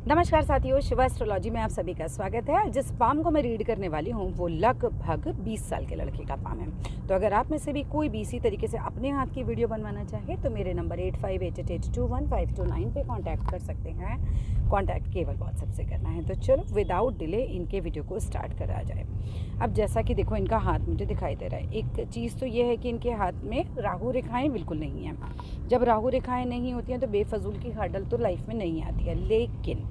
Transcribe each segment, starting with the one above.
नमस्कार साथियों, शिवा एस्ट्रोलॉजी में आप सभी का स्वागत है। जिस पाम को मैं रीड करने वाली हूँ वो लगभग 20 साल के लड़के का पाम है। तो अगर आप में से भी कोई भी इसी तरीके से अपने हाथ की वीडियो बनवाना चाहे तो मेरे नंबर 8588215229 पे कांटेक्ट कर सकते हैं। कांटेक्ट केवल व्हाट्सएप से करना है। तो चलो विदाउट डिले इनके वीडियो को स्टार्ट करा जाए। अब जैसा कि देखो, इनका हाथ मुझे दिखाई दे रहा है। एक चीज़ तो ये है कि इनके हाथ में राहु रेखाएँ बिल्कुल नहीं हैं। जब राहु रेखाएँ नहीं होती हैं तो बेफजूल की हर्डल तो लाइफ में नहीं आती है, लेकिन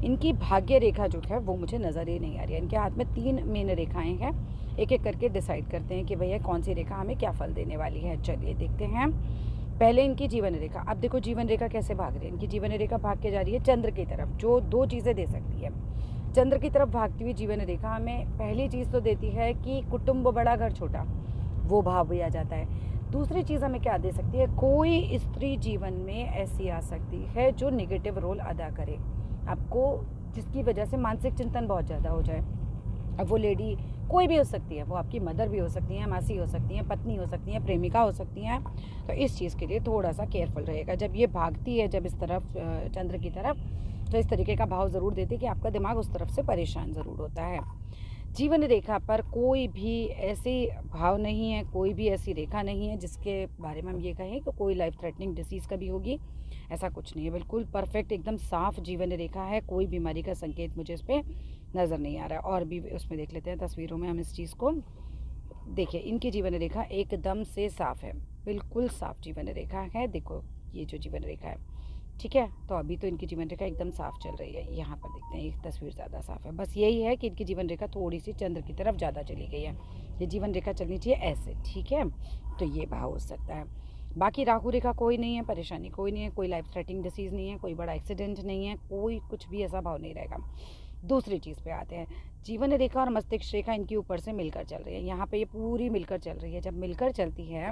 इनकी भाग्य रेखा जो है वो मुझे नज़र ही नहीं आ रही है। इनके हाथ में 3 मेन रेखाएं हैं। एक एक करके डिसाइड करते हैं कि भैया कौन सी रेखा हमें क्या फल देने वाली है। चलिए देखते हैं। पहले इनकी जीवन रेखा। अब देखो जीवन रेखा कैसे भाग रही है। इनकी जीवन रेखा भाग के जा रही है चंद्र की तरफ, जो 2 चीज़ें दे सकती है। चंद्र की तरफ भागती हुई जीवन रेखा हमें पहली चीज़ तो देती है कि कुटुंब बड़ा घर छोटा, वो भाव भी आ जाता है। दूसरी चीज़ हमें क्या दे सकती है, कोई स्त्री जीवन में ऐसी आ सकती है जो निगेटिव रोल अदा करे आपको, जिसकी वजह से मानसिक चिंतन बहुत ज़्यादा हो जाए। अब वो लेडी कोई भी हो सकती है, वो आपकी मदर भी हो सकती हैं, मासी हो सकती हैं, पत्नी हो सकती हैं, प्रेमिका हो सकती हैं। तो इस चीज़ के लिए थोड़ा सा केयरफुल रहेगा। जब ये भागती है जब इस तरफ चंद्र की तरफ, तो इस तरीके का भाव ज़रूर देती है कि आपका दिमाग उस तरफ से परेशान ज़रूर होता है। जीवन रेखा पर कोई भी ऐसी भाव नहीं है, कोई भी ऐसी रेखा नहीं है जिसके बारे में हम ये कहें कि कोई लाइफ थ्रेटनिंग डिसीज़ कभी होगी। ऐसा कुछ नहीं है, बिल्कुल परफेक्ट एकदम साफ जीवन रेखा है। कोई बीमारी का संकेत मुझे इस पर नज़र नहीं आ रहा है। और भी उसमें देख लेते हैं तस्वीरों में हम इस चीज़ को। देखिए इनकी जीवन रेखा एकदम से साफ़ है, बिल्कुल साफ जीवन रेखा है। देखो ये जो जीवन रेखा है, ठीक है। तो अभी तो इनकी जीवन रेखा एकदम साफ चल रही है। यहाँ पर देखते हैं, एक तस्वीर ज़्यादा साफ है। बस यही है कि इनकी जीवन रेखा थोड़ी सी चंद्र की तरफ ज़्यादा चली गई है। ये जीवन रेखा चलनी चाहिए ऐसे, ठीक है। तो ये भाव हो सकता है। बाकी राहु रेखा कोई नहीं है, परेशानी कोई नहीं है, कोई लाइफ थ्रेटनिंग डिसीज़ नहीं है, कोई बड़ा एक्सीडेंट नहीं है, कोई कुछ भी ऐसा भाव नहीं रहेगा। दूसरी चीज़ पे आते हैं। जीवन रेखा और मस्तिष्क रेखा इनकी ऊपर से मिलकर चल रही है। यहाँ पे ये पूरी मिलकर चल रही है। जब मिलकर चलती है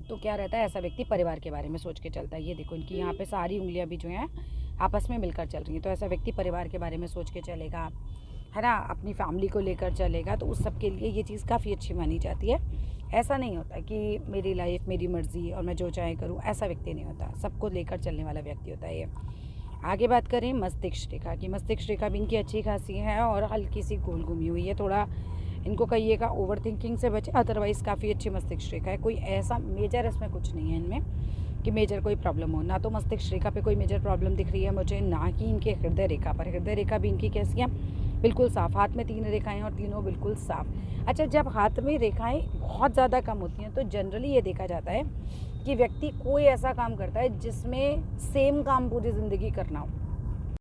तो क्या रहता है, ऐसा व्यक्ति परिवार के बारे में सोच के चलता है। ये देखो इनकी यहाँ पे सारी उंगलियाँ भी जो हैं आपस में मिलकर चल रही हैं। तो ऐसा व्यक्ति परिवार के बारे में सोच के चलेगा, है ना, अपनी फैमिली को लेकर चलेगा। तो उस सब के लिए ये चीज़ काफ़ी अच्छी मानी जाती है। ऐसा नहीं होता कि मेरी लाइफ मेरी मर्ज़ी और मैं जो चाहे करूँ, ऐसा व्यक्ति नहीं होता। सबको लेकर चलने वाला व्यक्ति होता है ये। आगे बात करें मस्तिष्क रेखा की। मस्तिष्क रेखा भी इनकी अच्छी खासी है और हल्की सी गोल घूमी हुई है। थोड़ा इनको कहिएगा ओवर थिंकिंग से बचे, अदरवाइज़ काफ़ी अच्छी मस्तिष्क रेखा है। कोई ऐसा मेजर इसमें कुछ नहीं है इनमें कि मेजर कोई प्रॉब्लम हो। ना तो मस्तिष्क रेखा पे कोई मेजर प्रॉब्लम दिख रही है मुझे, ना ही इनके हृदय रेखा पर। हृदय रेखा भी इनकी कैसी है, बिल्कुल साफ़। हाथ में 3 रेखाएँ और तीनों बिल्कुल साफ़। अच्छा, जब हाथ में रेखाएँ बहुत ज़्यादा कम होती हैं तो जनरली ये देखा जाता है कि व्यक्ति कोई ऐसा काम करता है जिसमें सेम काम पूरी ज़िंदगी करना हो।